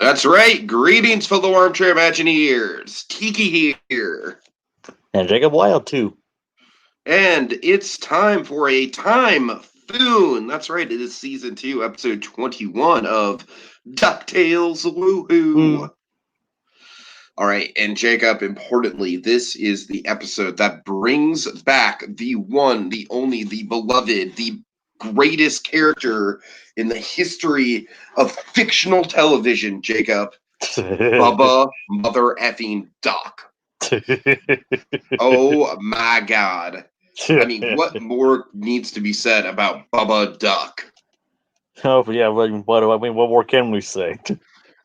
That's right. Greetings, fellow armchair Imagineers. Tiki here. And Jacob Wild, too. And it's time for a Timephoon. That's right. It is season 2, episode 21 of DuckTales. Woohoo. All right. And Jacob, importantly, this is the episode that brings back the one, the only, the beloved, the greatest character in the history of fictional television, Jacob. Bubba Mother Effing Duck. Oh my God. I mean, what more needs to be said about Bubba Duck? Oh, but yeah, what more can we say?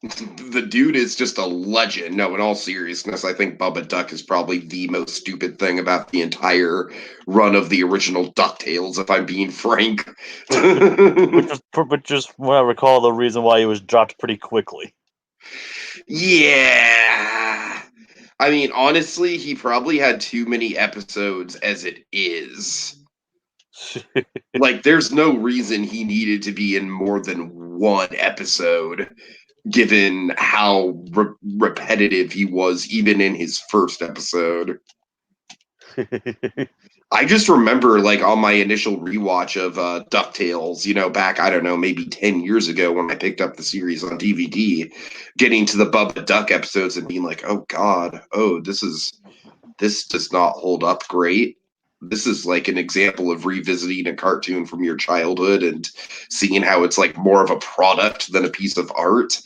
The dude is just a legend. No, in all seriousness, I think Bubba Duck is probably the most stupid thing about the entire run of the original DuckTales, if I'm being frank. But just when I recall, the reason why he was dropped pretty quickly. Yeah. I mean, honestly, he probably had too many episodes as it is. Like, there's no reason he needed to be in more than one episode, given how repetitive he was, even in his first episode. I just remember, like, on my initial rewatch of DuckTales, back, I don't know, maybe 10 years ago when I picked up the series on DVD, getting to the Bubba Duck episodes and being like, oh, God, this does not hold up great. This is like an example of revisiting a cartoon from your childhood and seeing how it's like more of a product than a piece of art.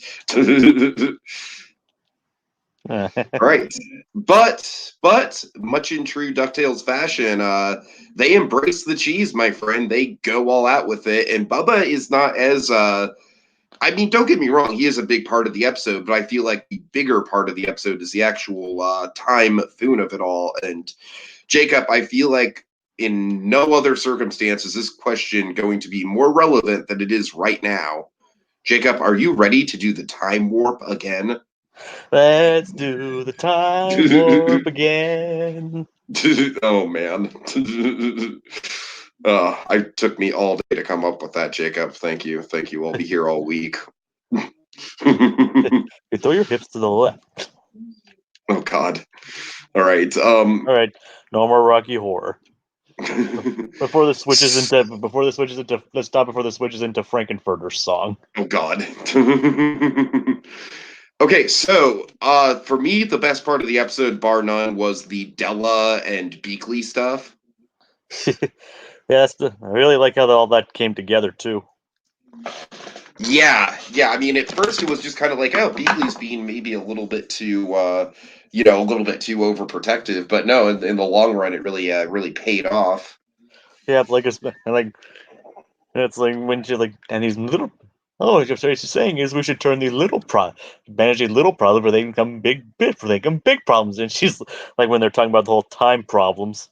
Right. But much in true DuckTales fashion, they embrace the cheese, my friend. They go all out with it. And Bubba is not as I mean, don't get me wrong, he is a big part of the episode, but I feel like the bigger part of the episode is the actual Timephoon of it all. And Jacob, I feel like in no other circumstance is this question going to be more relevant than it is right now. Jacob, are you ready to do the time warp again? Let's do the time warp again. Oh, man. It took me all day to come up with that, Jacob. Thank you. Thank you. I'll be here all week. You throw your hips to the left. Oh, God. All right. All right. No more Rocky Horror. Before the switches into let's stop before the switches into Frankenfurter's song. Oh, God. Okay, so for me, the best part of the episode, bar none, was the Della and Beakley stuff. Yeah, I really like how all that came together too. Yeah. I mean, at first it was just kind of like, oh, Beakley's being maybe a little bit too, a little bit too overprotective. But no, in the long run, it really paid off. Yeah, it's like when she and these little. Oh, what she's saying is we should turn these manage these little problems where they become big problems. And she's like, when they're talking about the whole time problems,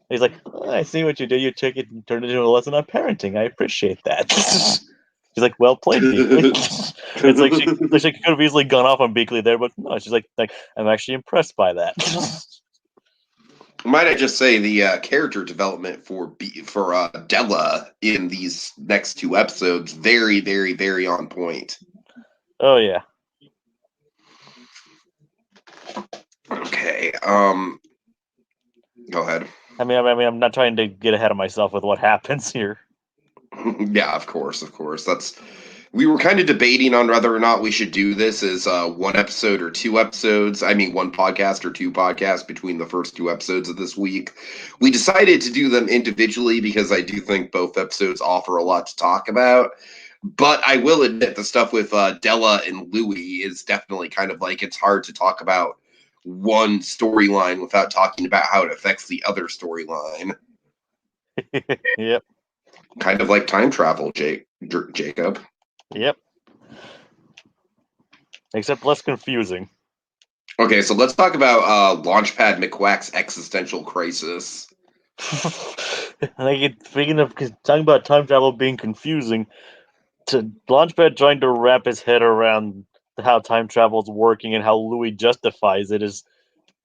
he's like, oh, I see what you did. You took it and turned it into a lesson on parenting. I appreciate that. She's like, well played, Beakley. It's like she could have easily gone off on Beakley there, but no, she's like I'm actually impressed by that. Might I just say the character development for Della in these next two episodes very, very, very on point. Oh yeah. Okay. Go ahead. I mean, I'm not trying to get ahead of myself with what happens here. Yeah, of course. We were kind of debating on whether or not we should do this as one episode or two episodes. I mean, one podcast or two podcasts between the first two episodes of this week. We decided to do them individually because I do think both episodes offer a lot to talk about. But I will admit the stuff with Della and Louie is definitely kind of like it's hard to talk about one storyline without talking about how it affects the other storyline. Yep. Kind of like time travel, Jacob. Yep. Except less confusing. Okay, so let's talk about Launchpad McQuack's existential crisis. Speaking of talking about time travel being confusing, to Launchpad trying to wrap his head around how time travel is working and how Louis justifies it is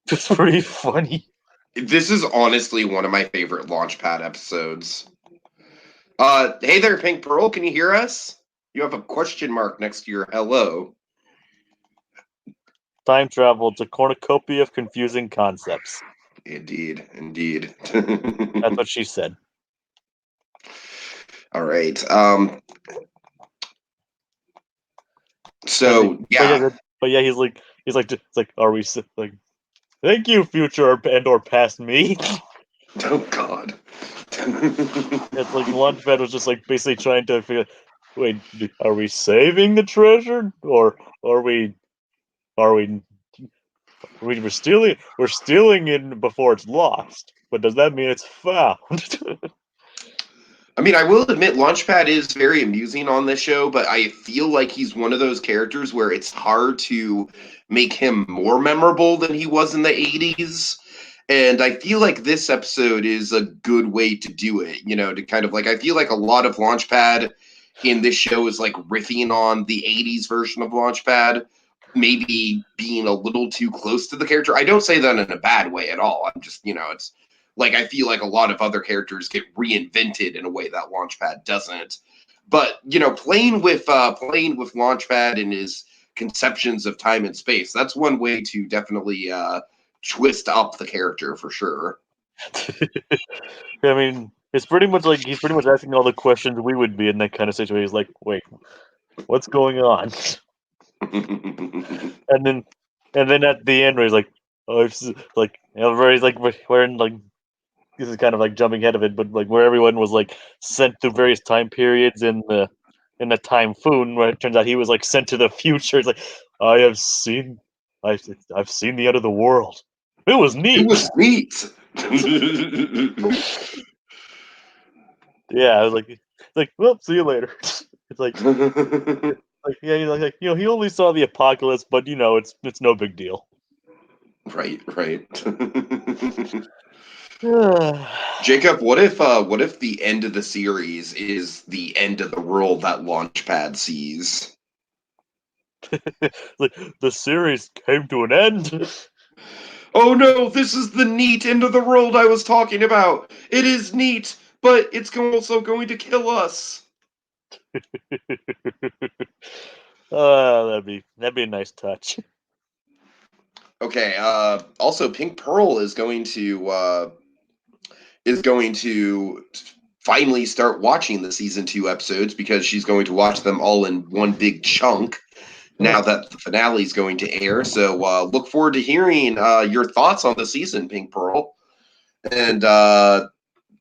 just pretty funny. This is honestly one of my favorite Launchpad episodes. Hey there, Pink Pearl, can you hear us? You have a question mark next to your hello. Time travel, it's a cornucopia of confusing concepts. Indeed, indeed. That's what she said. All right. But So yeah. yeah, he's like, it's like, are we like, thank you, future and or past me. Oh God. It's like Launchpad was just like basically trying to figure, wait, are we saving the treasure, or are we, are we, we're stealing it before it's lost? But does that mean it's found? I mean, I will admit Launchpad is very amusing on this show, but I feel like he's one of those characters where it's hard to make him more memorable than he was in the 80s. And I feel like this episode is a good way to do it, to kind of like, I feel like a lot of Launchpad in this show is like riffing on the 80s version of Launchpad, maybe being a little too close to the character. I don't say that in a bad way at all. I'm just, it's like I feel like a lot of other characters get reinvented in a way that Launchpad doesn't. But playing with Launchpad and his conceptions of time and space, that's one way to definitely twist up the character for sure. I mean, it's pretty much like he's pretty much asking all the questions we would be in that kind of situation. He's like, wait, what's going on? And then, at the end, where he's like, oh, like, where he's like, we're in like, this is kind of like jumping ahead of it, but like where everyone was like sent to various time periods in the Timephoon, where it turns out he was like sent to the future. It's like, I have seen, I've seen the end of the world. It was It neat. was neat. Yeah, I was like, well, see you later. It's like yeah, he only saw the apocalypse, but it's no big deal. Right, right. Jacob, what if the end of the series is the end of the world that Launchpad sees? Like, the series came to an end. Oh no, this is the neat end of the world I was talking about. It is neat, but it's also going to kill us. That'd be a nice touch. Okay, also Pink Pearl is going to finally start watching the season 2 episodes because she's going to watch them all in one big chunk now that the finale is going to air. So look forward to hearing your thoughts on the season, Pink Pearl. And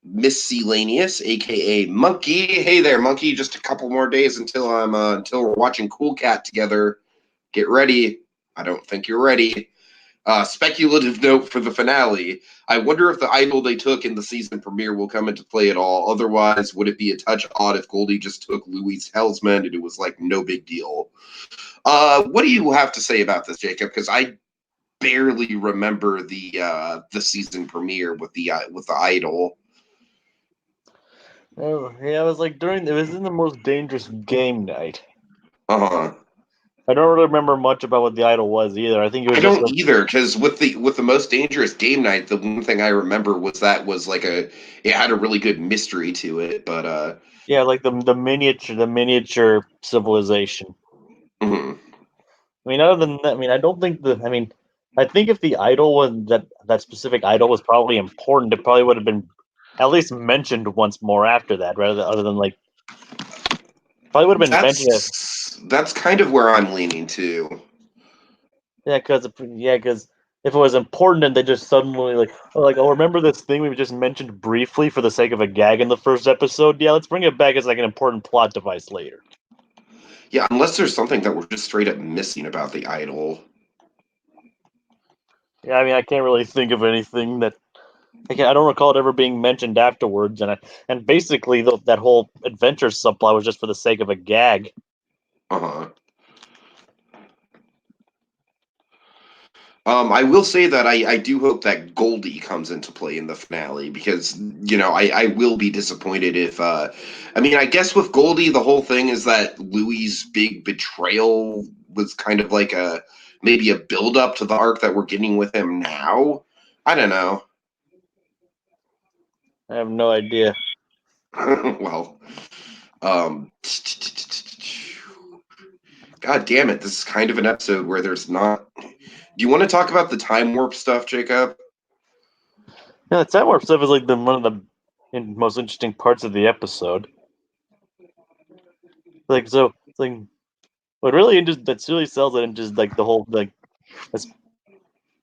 Miscellaneous, aka Monkey. Hey there, Monkey. Just a couple more days until we're watching Cool Cat together. Get ready. I don't think you're ready. Speculative note for the finale. I wonder if the idol they took in the season premiere will come into play at all. Otherwise, would it be a touch odd if Goldie just took Louis' talisman and it was like no big deal? What do you have to say about this, Jacob? Because I barely remember the season premiere with the idol. Oh, yeah, it was like it was in the most dangerous game night. Uh-huh. I don't really remember much about what the idol was either. I think it was I just don't like, either, because with the most dangerous game night, the one thing I remember was that was like it had a really good mystery to it, but yeah, like the miniature civilization. mhm. I mean, other than that, I mean, I don't think I think if the idol was that specific idol was probably important, it probably would have been at least mentioned once more after that, rather than other than like probably would have been mentioned. That's kind of where I'm leaning to. Because if it was important and they just suddenly oh, remember this thing we just mentioned briefly for the sake of a gag in the first episode? Yeah, let's bring it back as like an important plot device later. Yeah, unless there's something that we're just straight up missing about the idol. Yeah, I mean, I can't really think of anything that I don't recall it ever being mentioned afterwards, and basically that whole adventure subplot was just for the sake of a gag. Uh-huh. I will say that I do hope that Goldie comes into play in the finale because, I will be disappointed if, I mean, I guess with Goldie, the whole thing is that Louis' big betrayal was kind of like maybe a build up to the arc that we're getting with him now. I don't know. I have no idea. Well, um, God damn it. This is kind of an episode where there's not Do you want to talk about the time warp stuff, Jacob? Yeah, the time warp stuff is like one of the most interesting parts of the episode. Like so, it's like what really that's really sells it, and just like the whole that's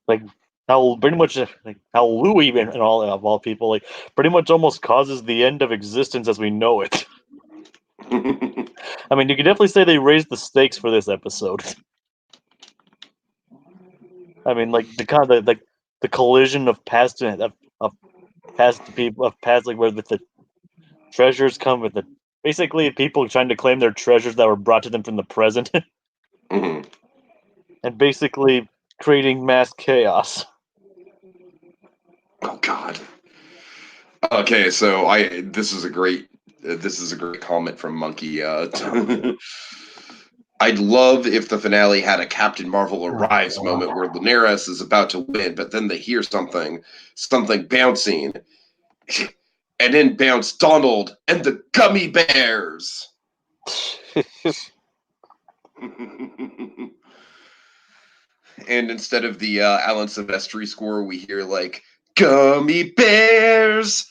like how pretty much like how Louis and all of all people like pretty much almost causes the end of existence as we know it. I mean, you could definitely say they raised the stakes for this episode. I mean, like the kind of like the collision of of past people of past like where the treasures come with the basically people trying to claim their treasures that were brought to them from the present, Mhm. and basically creating mass chaos. Oh God. Okay, so this is a great comment from Monkey. I'd love if the finale had a Captain Marvel Oh arrives god. moment where Daenerys is about to win, but then they hear something bouncing, and in bounce Donald and the gummy bears. And instead of the Alan Silvestri score, we hear like gummy bears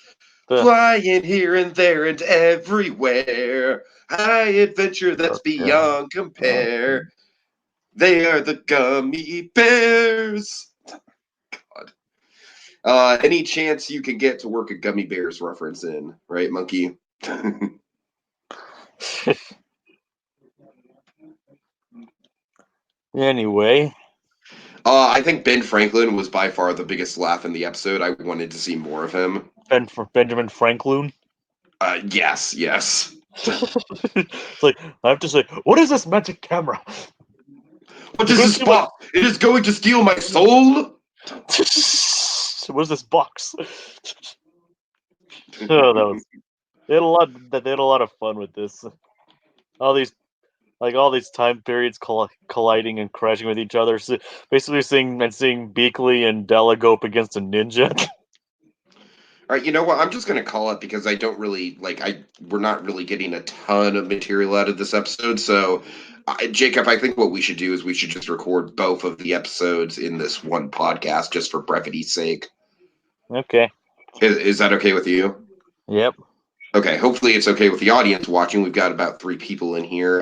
flying here and there and everywhere. High adventure that's beyond compare. They are the gummy bears. God. Any chance you can get to work a gummy bears reference in, right, Monkey? Anyway, I think Ben Franklin was by far the biggest laugh in the episode. I wanted to see more of him. Benjamin Franklin. Yes. It's like I have to say, what is this magic camera? What You is couldn't this see my. spot? It is going to steal my soul. What is this box? Oh, that was they had a lot. They had a lot of fun with this. All these all these time periods colliding and crashing with each other. So basically, seeing Beakley and Della go up against a ninja. All right, you know what? I'm just gonna call it because I don't really like. We're not really getting a ton of material out of this episode. So, Jacob, I think what we should do is we should just record both of the episodes in this one podcast, just for brevity's sake. Okay. Is that okay with you? Yep. Okay. Hopefully, it's okay with the audience watching. We've got about 3 people in here,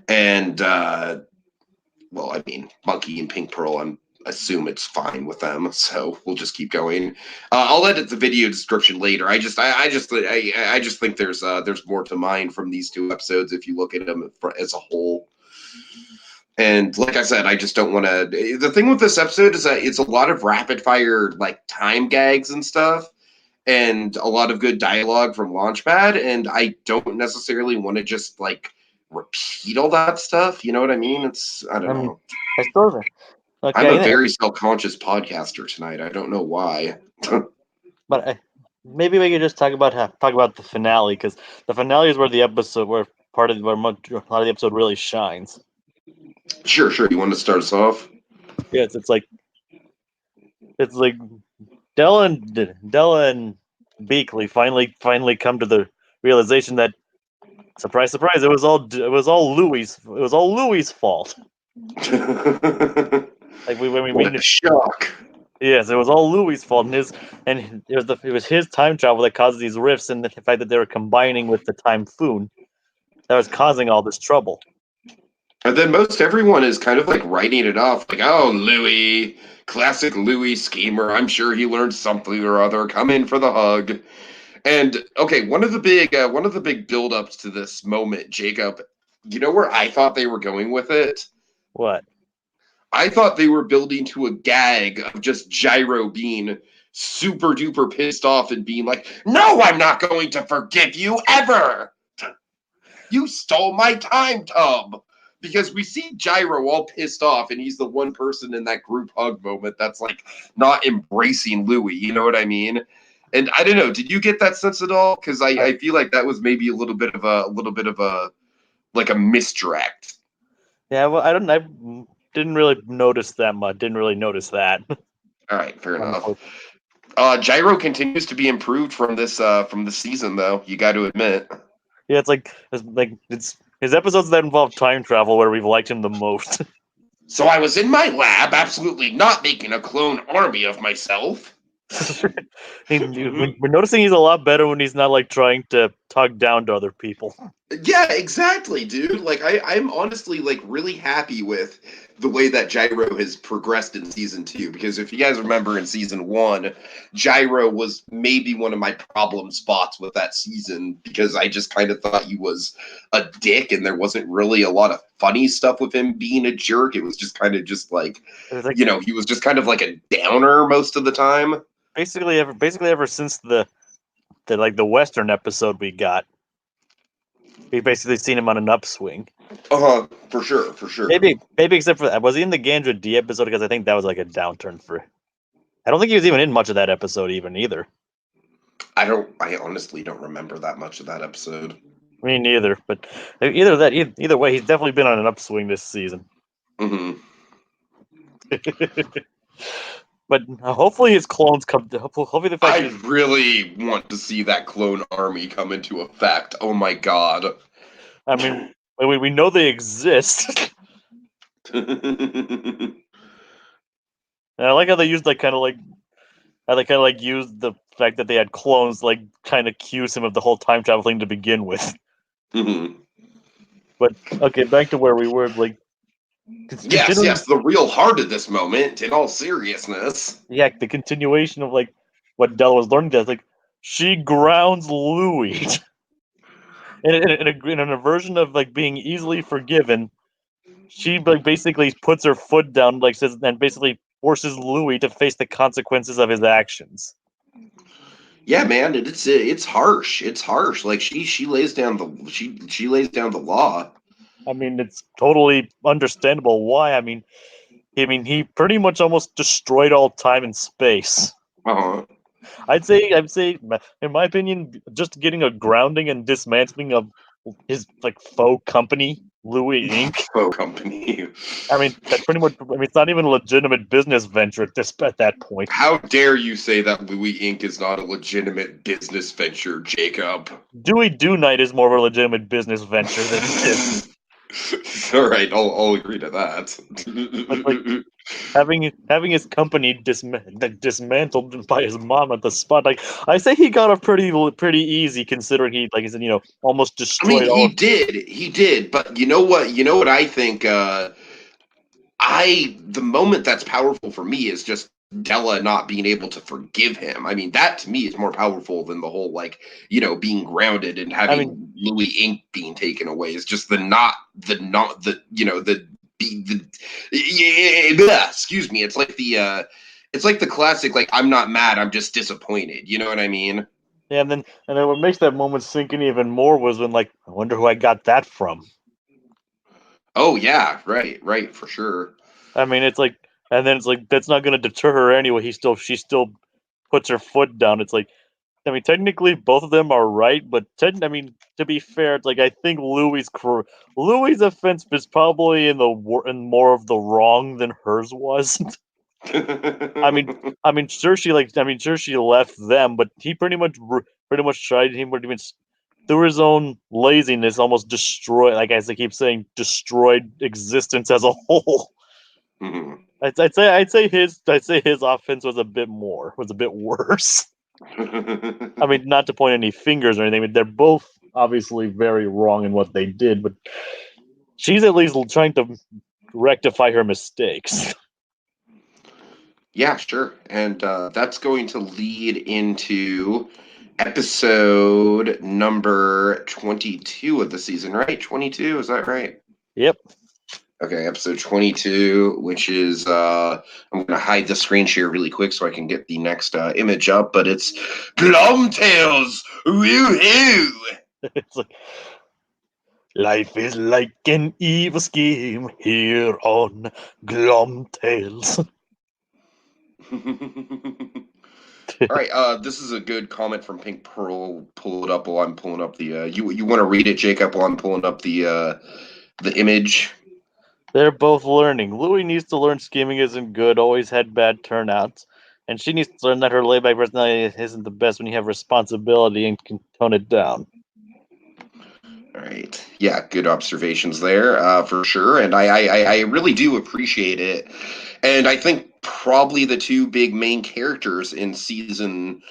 and well, I mean, Monkey and Pink Pearl, I'm assume it's fine with them, so we'll just keep going. I'll edit the video description later. I just think there's more to mine from these 2 episodes if you look at them as a whole. And like I said, I just don't want to. The thing with this episode is that it's a lot of rapid fire like time gags and stuff, and a lot of good dialogue from Launchpad, and I don't necessarily want to just like repeat all that stuff. You know what I mean? I I don't mean, know. I suppose. I'm a Okay, very self-conscious podcaster tonight. I don't know why. but maybe we could just talk about the finale because the finale is where the episode where part of where a lot of the episode really shines. Sure. You want to start us off? Yeah, it's like Della and Beakley finally come to the realization that surprise surprise it was all Louis's fault. Like we What mean a shock! yes, it was all Louis's fault, and it was his time travel that caused these rifts, and the fact that they were combining with the Timephoon that was causing all this trouble. And then most everyone is kind of like writing it off, like, "Oh, Louis, classic Louis schemer. I'm sure he learned something or other. Come in for the hug." And okay, one of the big build-ups to this moment, Jacob. You know where I thought they were going with it? What? I thought they were building to a gag of just Gyro being super duper pissed off and being like, "No, I'm not going to forgive you ever. You stole my time tub." Because we see Gyro all pissed off, and he's the one person in that group hug moment that's like not embracing Louis. You know what I mean? And I don't know. Did you get that sense at all? Because I, I feel like that was maybe a little bit of a like a misdirect. yeah, well, I didn't really notice that much. Didn't really notice that. All right, fair enough. Unfortunately. Gyro continues to be improved from this season, though. You got to admit. Yeah, it's his episodes that involve time travel where we've liked him the most. So I was in my lab, absolutely not making a clone army of myself. We're noticing he's a lot better when he's not like trying to talk down to other people. Yeah, exactly, dude. Like I'm honestly like really happy with the way that Gyro has progressed in season 2. Because if you guys remember in season 1, Gyro was maybe one of my problem spots with that season because I just kind of thought he was a dick and there wasn't really a lot of funny stuff with him being a jerk. It was just kind of just like, It was like he was just kind of like a downer most of the time. basically ever since the Western episode we got, we basically seen him on an upswing. For sure, for sure. Maybe except for that. Was he in the Gandra D episode? Because I think that was like a downturn for. I don't think he was even in much of that episode either. I honestly don't remember that much of that episode. Me neither. But either way, he's definitely been on an upswing this season. Mm-hmm. But hopefully his clones come. Hopefully the fact I is, really want to see that clone army come into effect. Oh my god. I mean, we know they exist. And I like how they used like kind of like how they kind of like used the fact that they had clones like kind of accuse him of the whole time travel thing to begin with. Mhm. But okay, back to where we were. Like Yes, considering, yes, the real heart of this moment, in all seriousness. yeah, the continuation of like what Della was learning. That like she grounds Louis in a version of like being easily forgiven. She like basically puts her foot down, like says, and basically forces Louis to face the consequences of his actions. Yeah, man, it's harsh. It's harsh. Like she lays down she lays down the law. I mean, it's totally understandable why. He pretty much almost destroyed all time and space. Uh-huh. I'd say, in my opinion, just getting a grounding and dismantling of his like faux company, Louis Inc. Faux company. I mean, that's pretty much. I mean, it's not even a legitimate business venture at that point. How dare you say that Louis Inc. is not a legitimate business venture, Jacob? Dewey Do Night is more of a legitimate business venture than it is. All right, I'll agree to But like that. having his company dismantled by his mom at the spot, like I say, he got off pretty easy considering he, like he said, almost I mean, destroyed all of. he did, but you know what? You know what I think? The moment that's powerful for me is just Della not being able to forgive him. I mean, that to me is more powerful than the whole like being grounded and I mean, having Louis Ink being taken away. It's just the not the the yeah, excuse me. It's like the classic like I'm not mad, I'm just disappointed. You know what I mean? yeah, and then what makes that moment sink in even more was when like I wonder who I got that from. Oh yeah, right, for sure. I mean, it's like, and then it's like that's not going to deter her anyway. She still puts her foot down. It's like, I mean, technically both of them are right, but I mean, to be fair, it's like I think Louis' offense is probably in more of the wrong than hers was. I mean, sure she left them, but he pretty much tried. He pretty much through his own laziness almost destroyed. Like as I keep saying, destroyed existence as a whole. Mhm. I'd say his offense was a bit worse. I mean, not to point any fingers or anything, but they're both obviously very wrong in what they did. But she's at least trying to rectify her mistakes. Yeah, sure. And that's going to lead into episode number 22 of the season, right? 22, is that right? Yep. Okay, episode 22, which is I'm going to hide the screen share really quick so I can get the next image up, but it's Glomtails! Woohoo! It's like life is like an evil scheme here on Glomtails. All right, this is a good comment from Pink Pearl. Pull it up while I'm pulling up the. You want to read it, Jacob, while I'm pulling up the image. They're both learning. Louis needs to learn scheming isn't good, always had bad turnouts. And she needs to learn that her laid-back personality isn't the best when you have responsibility and can tone it down. All right. Yeah, good observations there, for sure. And I really do appreciate it. And I think probably the two big main characters in season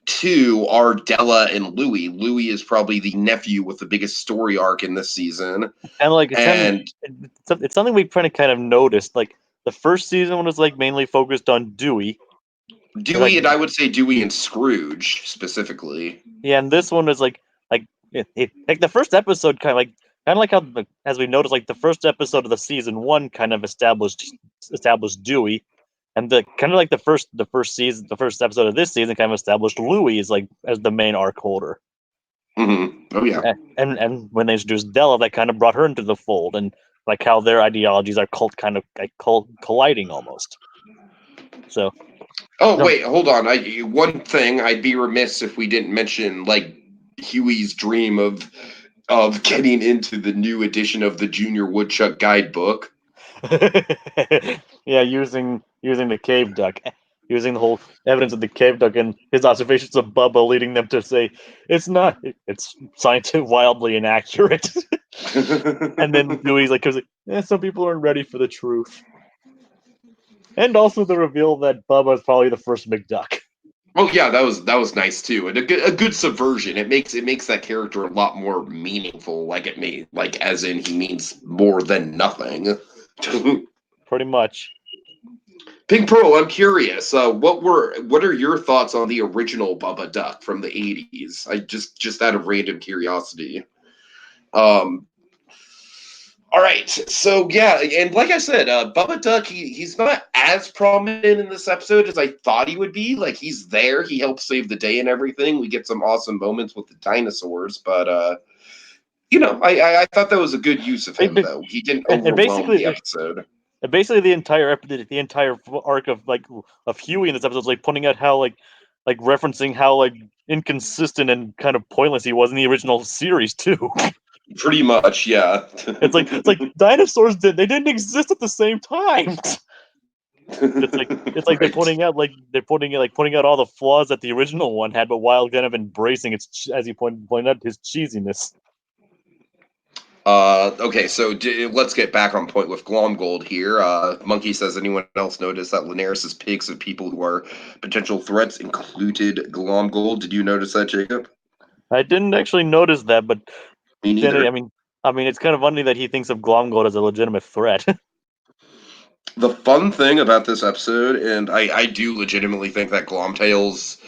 two are Della and Louie. Louie is probably the nephew with the biggest story arc in this season. And like And it's something we kind of noticed. Like the first season was like mainly focused on Dewey. Dewey, Like and I would say Dewey and Scrooge specifically. yeah, and this one is like like the first episode kind of like how as we noticed like the first episode of the season one kind of established Dewey, and the kind of like the first episode of this season kind of established Louis as like as the main arc holder. Oh yeah. And when they introduced Della, that kind of brought her into the fold, and like how their ideologies are colliding almost. So Oh no, wait, hold on. One thing I'd be remiss if we didn't mention, like, Huey's dream of getting into the new edition of the Junior Woodchuck Guidebook. yeah, using the cave duck, using the whole evidence of the cave duck and his observations of Bubba, leading them to say it's scientific wildly inaccurate. And then Dewey's like, some people aren't ready for the truth. And also the reveal that Bubba is probably the first McDuck. Oh yeah, that was nice too, and a good subversion. It makes that character a lot more meaningful. Like as in he means more than nothing. Pretty much. Pink Pearl, I'm curious. What are your thoughts on the original Bubba Duck from the '80s? I just out of random curiosity. Um, all right, so yeah, and like I said, Bubba Duck, he's not as prominent in this episode as I thought he would be. Like he's there, he helps save the day and everything. We get some awesome moments with the dinosaurs, but I thought that was a good use of him though. He didn't And overwhelm the episode. basically the entire arc of Huey in this episode is like pointing out how like referencing how like inconsistent and kind of pointless he was in the original series too. Pretty much, yeah. It's like dinosaurs they didn't exist at the same time. It's like they're Right. pointing out all the flaws that the original one had, but while kind of embracing its, as you pointed out, his cheesiness. Okay, so let's get back on point with Glomgold here. Monkey says, anyone else notice that Linares' picks of people who are potential threats included Glomgold? Did you notice that, Jacob? I didn't actually notice that, but Me then neither. I mean, it's kind of funny that he thinks of Glomgold as a legitimate threat. The fun thing about this episode, and I do legitimately think that Glomtails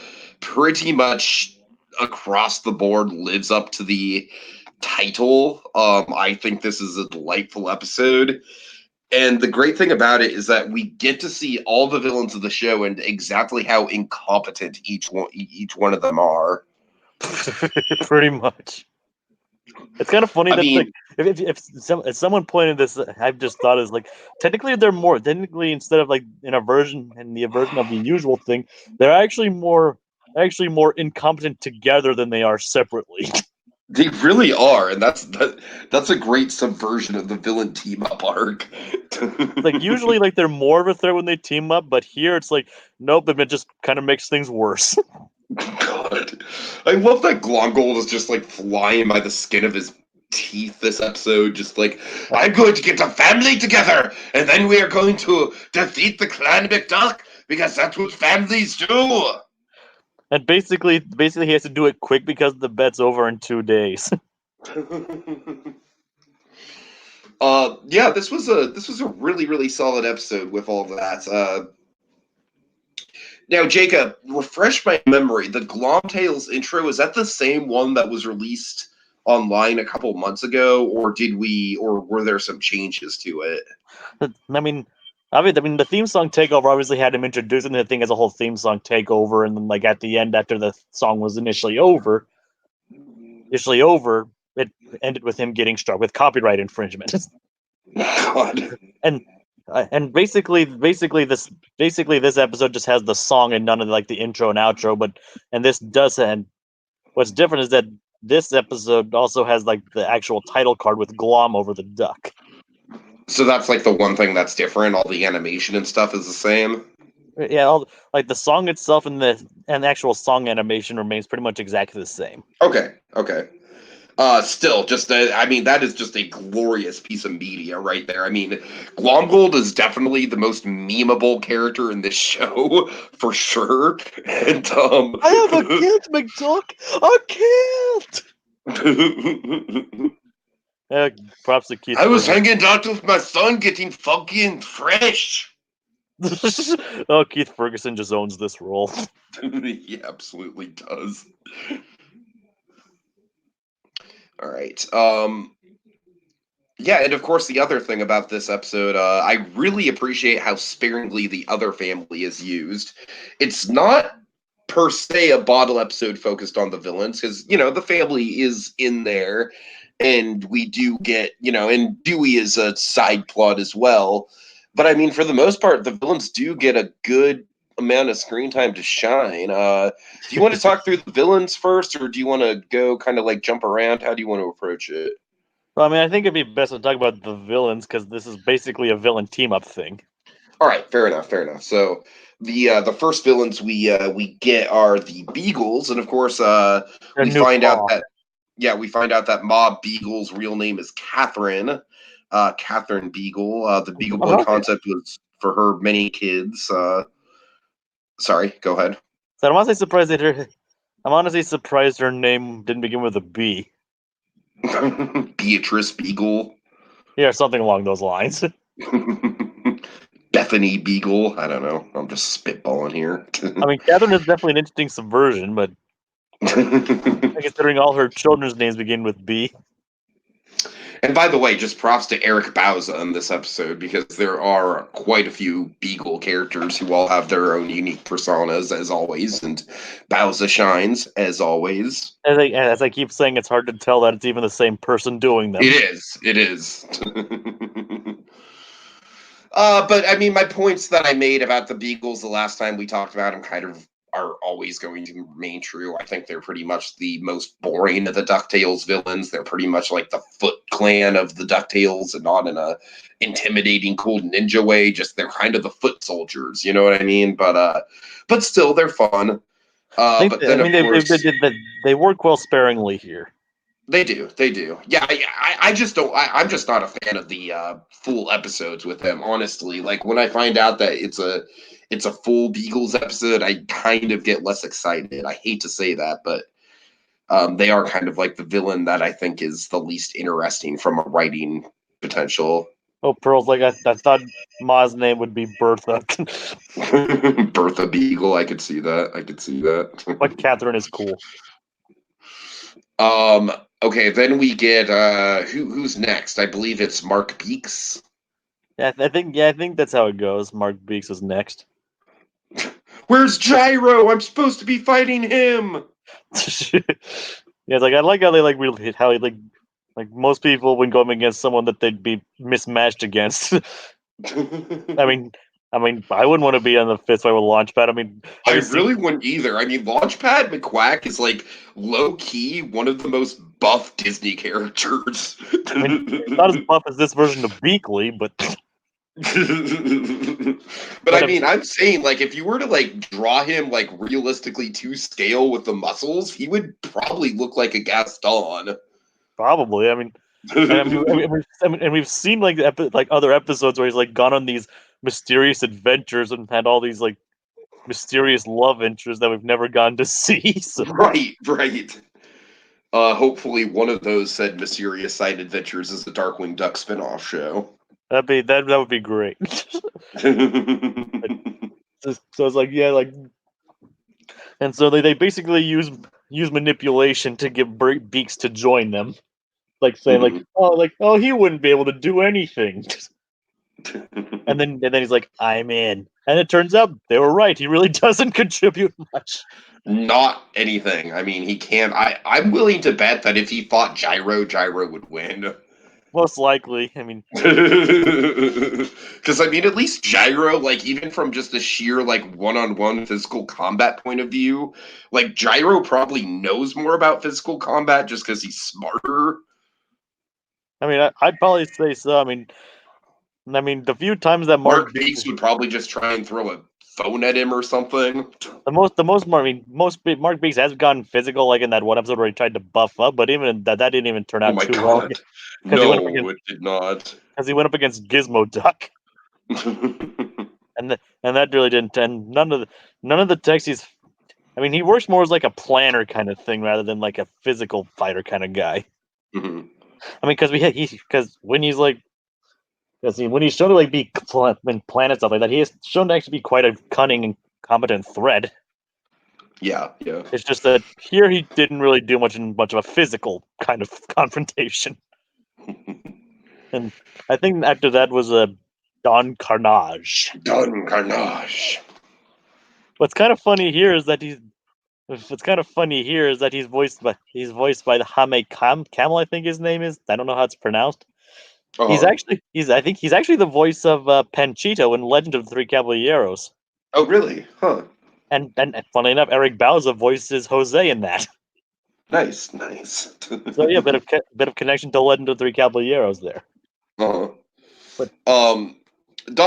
pretty much across the board lives up to the title. I think this is a delightful episode. And the great thing about it is that we get to see all the villains of the show and exactly how incompetent each one of them are. Pretty much. It's kind of funny I that like mean, if someone pointed this, I've just thought is like technically instead of like in the aversion of the usual thing, they're actually more incompetent together than they are separately. they really are, and that's a great subversion of the villain team up arc. Like usually like they're more of a threat when they team up, but here it's like nope, it just kind of makes things worse. God, I love that Glongold is just like flying by the skin of his teeth this episode. Just like, I'm going to get the family together, and then we are going to defeat the Clan McDuck because that's what families do. And basically he has to do it quick because the bet's over in 2 days. Yeah, this was a really solid episode with all that. Now, Jacob, refresh my memory. The Glomtails intro, is that the same one that was released online a couple months ago, or were there some changes to it? I mean, the theme song takeover obviously had him introducing the thing as a whole theme song takeover, and then like at the end, after the song was initially over, it ended with him getting struck with copyright infringement. God. And basically this episode just has the song and none of like the intro and outro, and this does and what's different is that this episode also has like the actual title card with Glom over the duck. So that's like the one thing that's different. All the animation and stuff is the same. Yeah, like the song itself and the actual song animation remains pretty much exactly the same. Okay. Still, that is just a glorious piece of media right there. I mean, Glomgold is definitely the most memeable character in this show, for sure. And, I have a kilt, McDuck! A kilt! Props to Keith I was Ferguson. hanging out with my son getting funky and fresh. Oh, Keith Ferguson just owns this role. He absolutely does. All right. Yeah, and of course, the other thing about this episode, I really appreciate how sparingly the other family is used. It's not per se a bottle episode focused on the villains, because, the family is in there, and we do get, and Dewey is a side plot as well. But I mean, for the most part, the villains do get a good amount of screen time to shine. Do you want to talk through the villains first, or do you want to go kind of like jump around? How do you want to approach it? Well, I mean, I think it'd be best to talk about the villains because this is basically a villain team up thing. All right, fair enough, fair enough. So the first villains we get are the Beagles, and of course we find out that Ma Beagle's real name is Catherine, Catherine Beagle. The Beagle Boy concept was for her many kids. Sorry, go ahead. So I'm honestly surprised her name didn't begin with a B. Beatrice Beagle. Yeah, something along those lines. Bethany Beagle. I don't know. I'm just spitballing here. I mean, Catherine is definitely an interesting subversion, but considering all her children's names begin with B. And by the way, just props to Eric Bauza in this episode, because there are quite a few Beagle characters who all have their own unique personas, as always, and Bauza shines, as always. As I keep saying, it's hard to tell that it's even the same person doing them. It is. But I mean, my points that I made about the Beagles the last time we talked about them kind of are always going to remain true. I think they're pretty much the most boring of the DuckTales villains. They're pretty much like the Foot Clan of the DuckTales, and not in a intimidating, cool ninja way. Just they're kind of the foot soldiers, you know what I mean? But still, they're fun. But then, of course, they work well sparingly here. They do. Yeah, I just don't. I'm just not a fan of the full episodes with them. Honestly, like when I find out that it's a full Beagles episode, I kind of get less excited. I hate to say that, but they are kind of like the villain that I think is the least interesting from a writing potential. Oh, Pearl's like I thought Ma's name would be Bertha. Bertha Beagle, I could see that. But Catherine is cool. Okay, then we get who's next? I believe it's Mark Beeks. Yeah, I think that's how it goes. Mark Beeks is next. Where's Gyro? I'm supposed to be fighting him. Yeah, it's like I like how they like most people when going against someone that they'd be mismatched against. I mean, I wouldn't want to be on the fist fight with Launchpad. I mean, I really wouldn't either. I mean, Launchpad McQuack is like low key one of the most buff Disney characters. I mean, not as buff as this version of Beakley, but but I mean, I'm saying, like, if you were to like draw him like realistically to scale with the muscles, he would probably look like a Gaston. Probably. I mean, and we've seen like other episodes where he's like gone on these mysterious adventures and had all these like mysterious love interests that we've never gotten to see. So. Right. Hopefully, one of those said mysterious side adventures is the Darkwing Duck spinoff show. That would be great. So it's like, yeah, like, and so they basically use manipulation to get Beaks to join them, like saying oh he wouldn't be able to do anything, and then he's like, I'm in, and it turns out they were right. He really doesn't contribute much. Not anything. I mean, he can't. I'm willing to bet that if he fought Gyro would win. Most likely. I mean, because I mean, at least Gyro, like, even from just a sheer like one-on-one physical combat point of view, like Gyro probably knows more about physical combat just because he's smarter. I mean, I'd probably say so. I mean, the few times that Mark Beeks would probably just try and throw a phone at him or something. Mark Biggs has gotten physical, like in that one episode where he tried to buff up, but even that didn't even turn Oh out my too well god. because No, it did not. he went up against Gizmo Duck, and that really didn't. And none of the techs he's. I mean, he works more as like a planner kind of thing rather than like a physical fighter kind of guy. Mhm. I mean, because when he's like. Because when he's shown to like be in planet stuff like that, he is shown to actually be quite a cunning and competent threat. Yeah, yeah. It's just that here he didn't really do much of a physical kind of confrontation. And I think after that was a Don Carnage. Don Carnage. What's kind of funny here is that he's voiced by the Camel, I think his name is. I don't know how it's pronounced. Uh-huh. I think he's actually the voice of Panchito in Legend of the Three Caballeros. Oh, really? Huh. And funny enough, Eric Bauza voices Jose in that. Nice, nice. So yeah, bit of connection to Legend of the Three Caballeros there. Uh-huh. But Don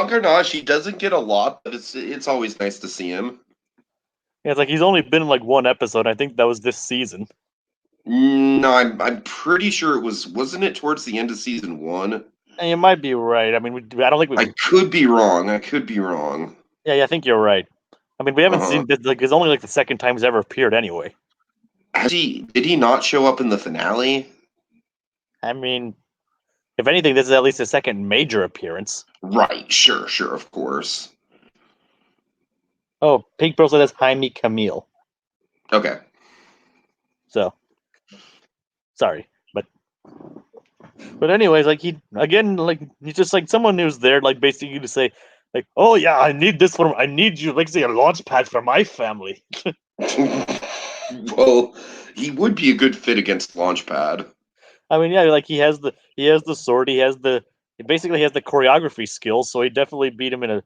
Carnage, he doesn't get a lot, but it's always nice to see him. yeah, it's like he's only been in like one episode. I think that was this season. No, I'm pretty sure wasn't it towards the end of season 1? And you might be right. I mean, I don't think I could be wrong. I could be wrong. Yeah, I think you're right. I mean, we haven't Uh-huh. seen this. Like, it's only like the second time he's ever appeared anyway. Did he not show up in the finale? I mean, if anything, this is at least his second major appearance. Right, sure, of course. Oh, Pink Pearl said that's Jaime Camille. Okay. So, sorry, but anyways, like he's just like someone who's there, like basically to say, like, oh yeah, I need you, like say a launch pad for my family. Well, he would be a good fit against Launchpad. I mean, yeah, like he has the sword, he basically has the choreography skills, so he definitely beat him in a.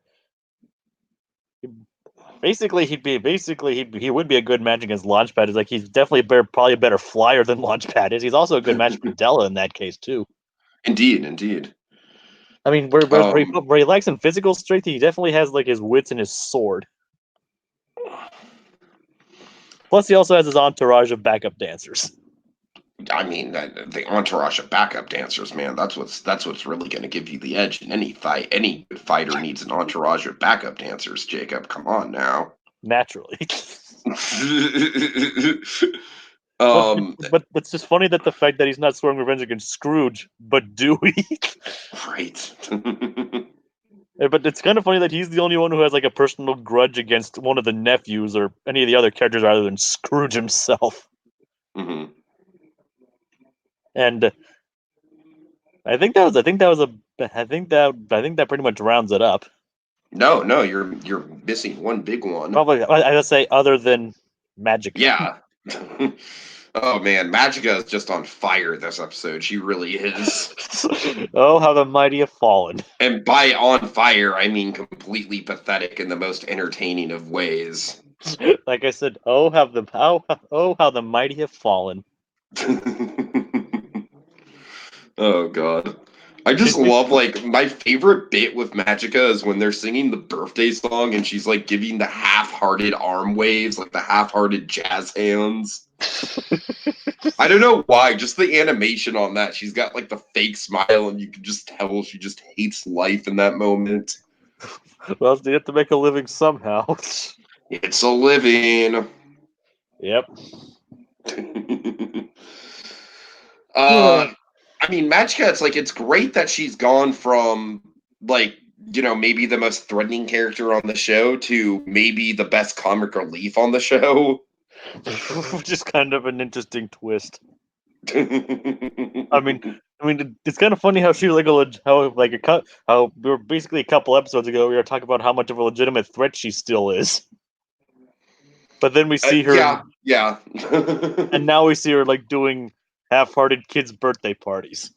He would be a good match against Launchpad. Is like he's definitely probably a better flyer than Launchpad is. He's also a good match for Della in that case too. Indeed. I mean, where he lacks in physical strength, he definitely has like his wits and his sword. Plus, he also has his entourage of backup dancers. I mean, the entourage of backup dancers, man. That's what's really going to give you the edge in any fight. Any good fighter needs an entourage of backup dancers. Jacob, come on now. Naturally. um, but it's just funny that the fact that he's not swearing revenge against Scrooge, but Dewey. right. But it's kind of funny that he's the only one who has like a personal grudge against one of the nephews or any of the other characters rather than Scrooge himself. hmm And I think that pretty much rounds it up. No, you're missing one big one. Probably I would say other than Magica. Yeah. Oh man, Magica is just on fire this episode. She really is. Oh, how the mighty have fallen. And by on fire, I mean completely pathetic in the most entertaining of ways. Like I said, oh how the mighty have fallen. Oh god. I just love like my favorite bit with Magica is when they're singing the birthday song and she's like giving the half-hearted arm waves, like the half-hearted jazz hands. I don't know why, just the animation on that. She's got like the fake smile and you can just tell she just hates life in that moment. Well, you have to make a living somehow. It's a living. Yep. I mean, Magica, it's like it's great that she's gone from like maybe the most threatening character on the show to maybe the best comic relief on the show. Which is kind of an interesting twist. I mean, it's kind of funny how she like how we were basically a couple episodes ago we were talking about how much of a legitimate threat she still is, but then we see her, yeah. and now we see her like doing half-hearted kids' birthday parties.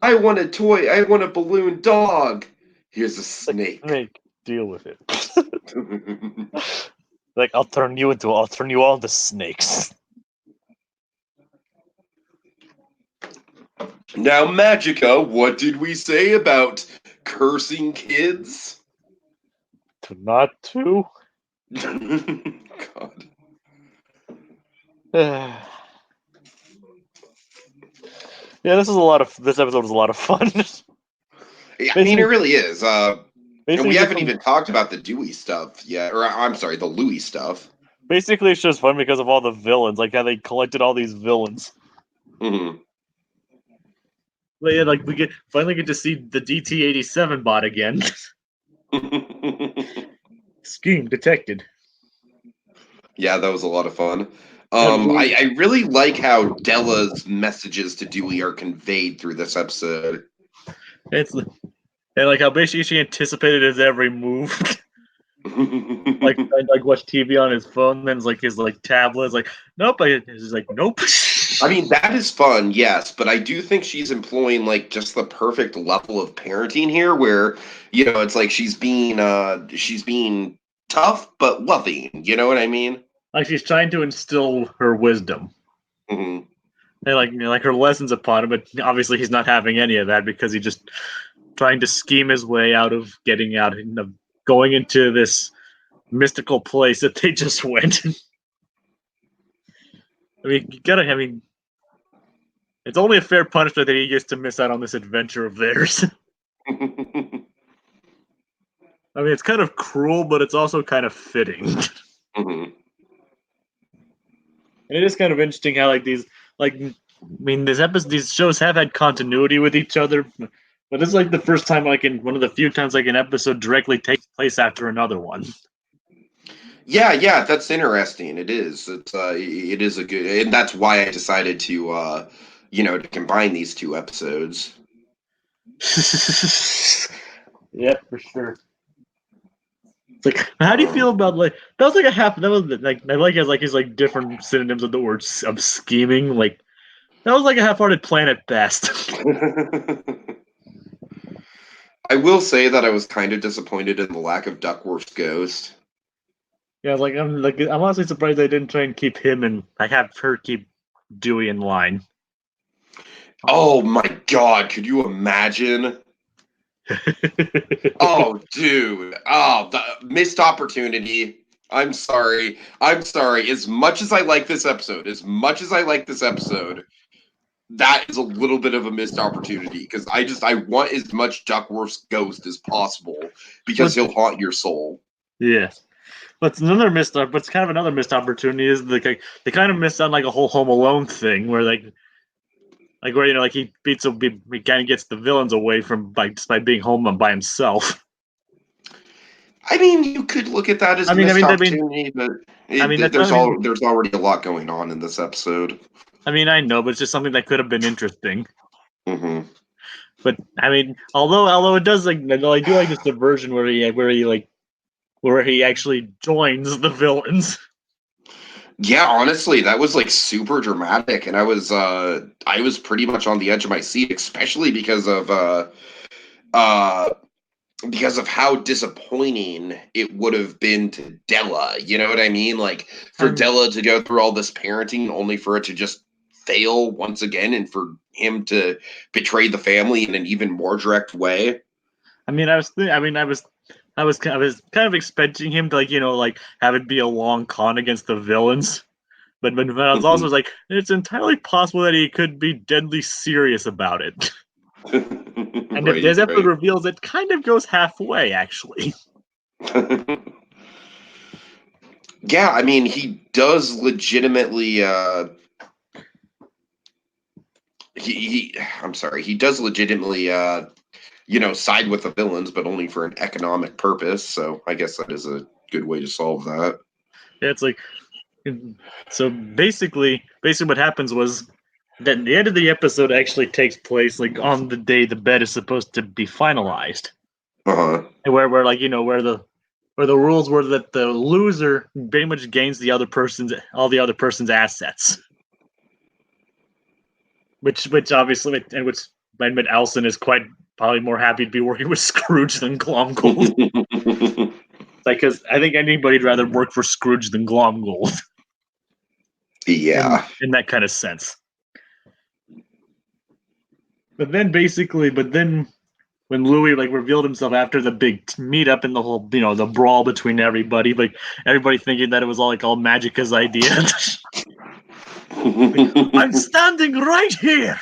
I want a toy. I want a balloon dog. Here's a snake. Snake, deal with it. Like I'll turn you all into snakes. Now, Magica, what did we say about cursing kids? not to. God. Yeah, this episode was a lot of fun. Yeah, I mean, it really is. And we basically, haven't even talked about the Dewey stuff yet, or I'm sorry, the Louis stuff. basically, it's just fun because of all the villains, like how they collected all these villains. Mm-hmm. Like we finally get to see the DT-87 bot again. Scheme detected. Yeah, that was a lot of fun. And I really like how Della's messages to Dewey are conveyed through this episode. it's and like how basically she anticipated his every move. Like trying to watch TV on his phone, then like his tablet is like, nope. He's like, nope. I mean, that is fun, yes, but I do think she's employing like just the perfect level of parenting here where, it's like she's being tough but loving, you know what I mean? Like she's trying to instill her wisdom. Hmm. And like her lessons upon him, but obviously he's not having any of that because he's just trying to scheme his way out of getting out and of going into this mystical place that they just went. I mean, it's only a fair punishment that he gets to miss out on this adventure of theirs. I mean, it's kind of cruel, but it's also kind of fitting. Hmm. And it is kind of interesting how these shows have had continuity with each other, but this is like the first time one of the few times like an episode directly takes place after another one. Yeah, that's interesting. It is. It is a good, and that's why I decided to combine these two episodes. Yeah, for sure. It's like, how do you feel about that was like a half that was like I like his like different synonyms of the word of scheming like that was like a half-hearted plan at best. I will say that I was kind of disappointed in the lack of Duckworth's ghost. Yeah, I'm honestly surprised they didn't try and keep him and have her keep Dewey in line. Oh my God, could you imagine? Oh, dude. Oh, the missed opportunity. I'm sorry. I'm sorry. As much as I like this episode, that is a little bit of a missed opportunity because I want as much Duckworth's ghost as possible because he'll haunt your soul. Yeah. But what's kind of another missed opportunity is they kind of missed on like a whole Home Alone thing where where he he kind of gets the villains away from just by being home by himself. I mean, you could look at that as a missed opportunity, but there's already a lot going on in this episode. I mean, I know, but it's just something that could have been interesting. Mm-hmm. But I mean, although it does I do like this diversion where he actually joins the villains. Yeah, honestly, that was like super dramatic, and I was pretty much on the edge of my seat, especially uh because of how disappointing it would have been to Della. You know what I mean? Like for Della to go through all this parenting only for it to just fail once again, and for him to betray the family in an even more direct way. I was kind of expecting him to have it be a long con against the villains. But I was also like, it's entirely possible that he could be deadly serious about it. And if this episode reveals it, kind of goes halfway, actually. Yeah, I mean, he does legitimately. He does legitimately. Side with the villains, but only for an economic purpose. So I guess that is a good way to solve that. Yeah, it's like so basically what happens was that the end of the episode actually takes place like on the day the bet is supposed to be finalized. Uh-huh. And where the rules were that the loser pretty much gains all the other person's assets. Which obviously and which meant Elson is quite probably more happy to be working with Scrooge than Glomgold. Because I think anybody'd rather work for Scrooge than Glomgold. Yeah. In that kind of sense. But then when Louis like revealed himself after the big meetup and the whole the brawl between everybody, like everybody thinking that it was all Magica's idea. I'm standing right here.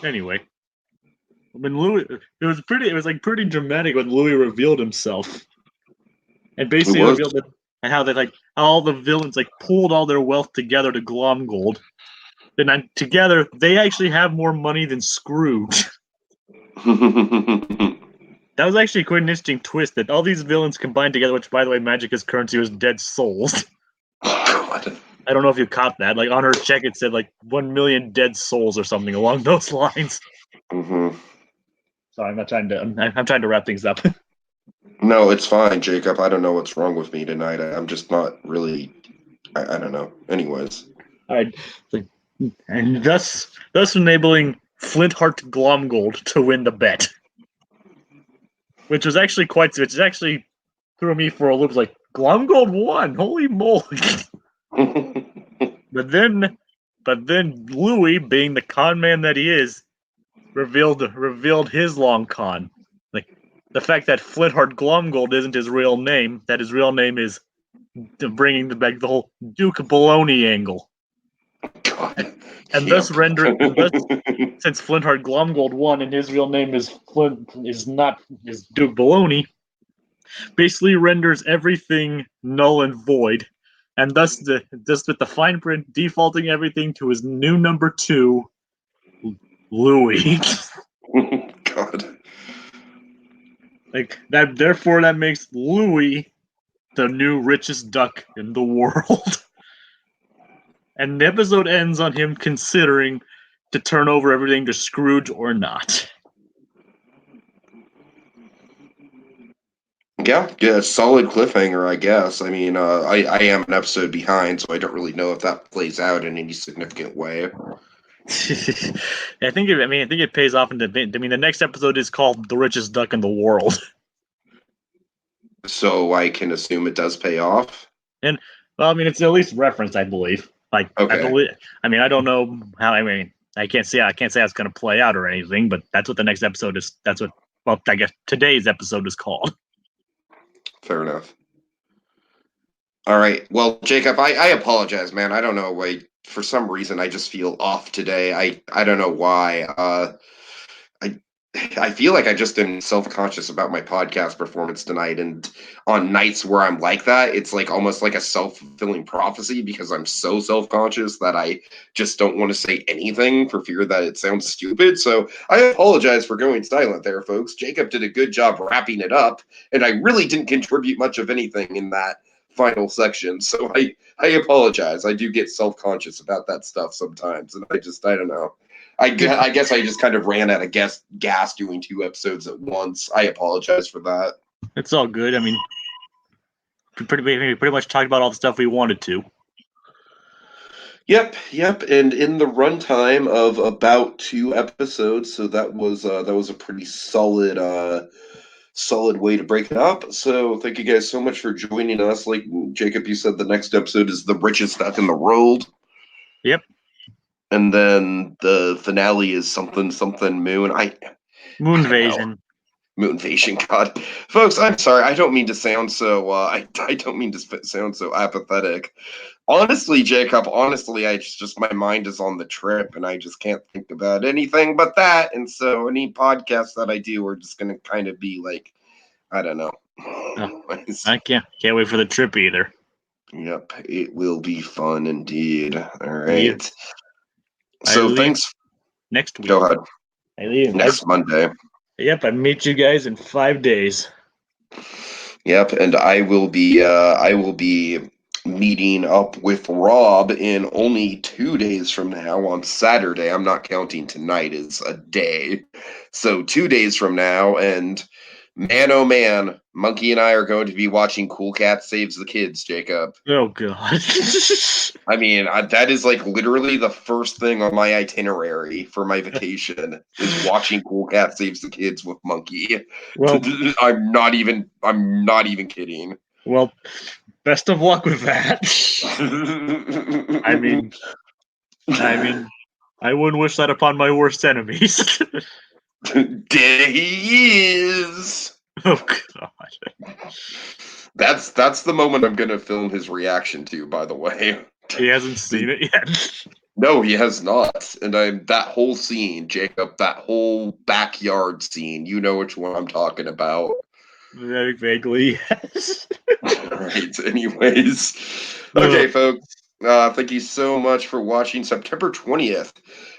Anyway, when Louis, it was pretty dramatic when Louis revealed himself, and basically revealed that and how how all the villains pooled all their wealth together to Glomgold. And together, they actually have more money than Scrooge. That was actually quite an interesting twist that all these villains combined together, which, by the way, Magica's currency was dead souls. God. I don't know if you caught that. On her check, it said 1 million dead souls or something along those lines. Mm-hmm. Sorry, I'm trying to wrap things up. No, it's fine, Jacob. I don't know what's wrong with me tonight. I'm just not really. I don't know. Anyways. All right, and thus enabling Flintheart Glomgold to win the bet, which actually threw me for a loop. Glomgold won, holy moly! But then Louis, being the con man that he is, revealed his long con, the fact that Flintheart Glomgold isn't his real name. That his real name is bringing back the whole Duke Baloney angle. God. And thus since Flintheart Glomgold won and his real name is Duke Baloney, basically renders everything null and void, and thus with the fine print defaulting everything to his new number 2, Louis. God. That. Therefore, that makes Louis the new richest duck in the world. And the episode ends on him considering to turn over everything to Scrooge or not. Yeah, solid cliffhanger, I guess. I mean, I am an episode behind, so I don't really know if that plays out in any significant way. I think it pays off the next episode is called The Richest Duck in the World. So I can assume it does pay off. And it's at least referenced, I believe. Okay. I don't know how. I can't say how it's going to play out or anything, but that's what the next episode is. That's what. Well, I guess today's episode is called. Fair enough. All right. Well, Jacob, I apologize, man. I don't know. For some reason, I just feel off today. I don't know why. I feel like I just am self-conscious about my podcast performance tonight, and on nights where I'm like that, it's almost like a self-fulfilling prophecy because I'm so self-conscious that I just don't want to say anything for fear that it sounds stupid. So I apologize for going silent there, folks. Jacob did a good job wrapping it up, and I really didn't contribute much of anything in that final section. So I apologize. I do get self-conscious about that stuff sometimes, and I don't know. I guess I just kind of ran out of gas doing 2 episodes at once. I apologize for that. It's all good. We pretty much talked about all the stuff we wanted to. Yep. And in the runtime of about 2 episodes, so that was a pretty solid way to break it up. So thank you guys so much for joining us. Like Jacob, you said the next episode is The Richest Duck in the World. Yep. And then the finale is something moon. Moonvasion. Moonvasion, God, folks. I'm sorry. I don't mean to sound so. I don't mean to sound so apathetic. Honestly, Jacob. Honestly, I just my mind is on the trip, and I just can't think about anything but that. And so, any podcasts that I do are just going to kind of be I don't know. I can't wait for the trip either. Yep, it will be fun indeed. All right. Yep. So thanks. Next week. Go ahead. I leave next Monday. Yep, I meet you guys in 5 days. Yep, and I will be meeting up with Rob in only 2 days from now on Saturday. I'm not counting tonight as a day. So 2 days from now, and man, oh man, Monkey and I are going to be watching Cool Cat Saves the Kids, Jacob. Oh, God. That is literally the first thing on my itinerary for my vacation is watching Cool Cat Saves the Kids with Monkey. Well, I'm not even kidding. Well, best of luck with that. I wouldn't wish that upon my worst enemies. There he is. Oh God. That's the moment I'm gonna film his reaction to, by the way. He hasn't seen it yet. No, he has not. And that whole scene, Jacob, that whole backyard scene, you know which one I'm talking about. Very vaguely, yes. Right, anyways. Okay, folks. Thank you so much for watching September 20th.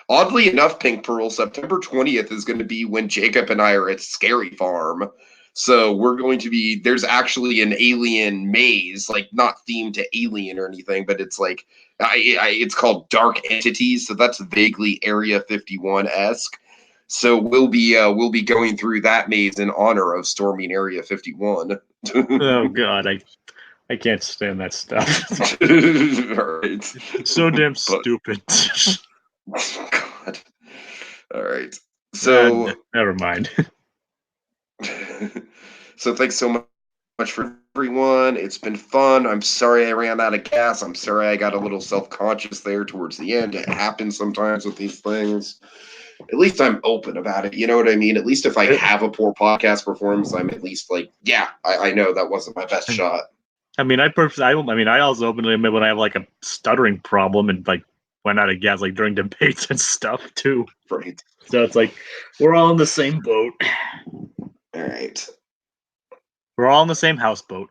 Oddly enough, Pink Pearl, September 20th is going to be when Jacob and I are at Scary Farm. So we're going to be, there's actually an alien maze, like not themed to alien or anything, but it's like, it's called Dark Entities. So that's vaguely Area 51-esque. So we'll be going through that maze in honor of storming Area 51. Oh God, I can't stand that stuff. All right. It's so damn stupid. God. All right. So never mind. so thanks so much for everyone. It's been fun. I'm sorry I ran out of gas. I'm sorry I got a little self-conscious there towards the end. It happens sometimes with these things. At least I'm open about it. You know what I mean? At least if I have a poor podcast performance, I'm at least like, yeah, I know that wasn't my best shot. I mean, I also openly admit when I have like a stuttering problem and like went out of gas like during debates and stuff too. Right. So it's like we're all in the same boat. All right. We're all in the same houseboat.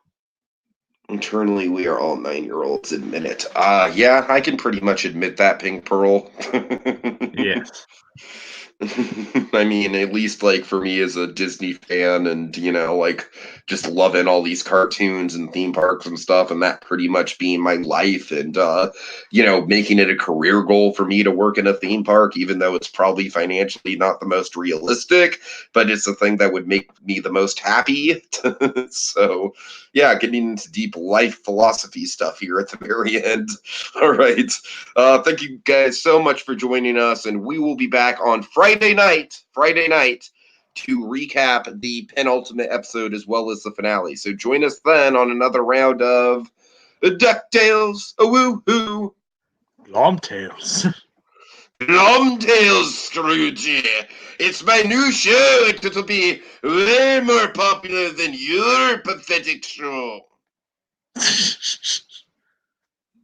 Internally, we are all 9-year-olds. Admit it. Yeah, I can pretty much admit that, Pink Pearl. Yes. I mean, at least like for me as a Disney fan and, you know, like just loving all these cartoons and theme parks and stuff, and that pretty much being my life, and you know, making it a career goal for me to work in a theme park, even though it's probably financially not the most realistic, but it's the thing that would make me the most happy. So yeah, getting into deep life philosophy stuff here at the very end. All right. Thank you guys so much for joining us, and we will be back on Friday night to recap the penultimate episode as well as the finale. So join us then on another round of DuckTales. A woo-hoo. Longtails. Longtails, Scrooge. It's my new show. It'll be way more popular than your pathetic show.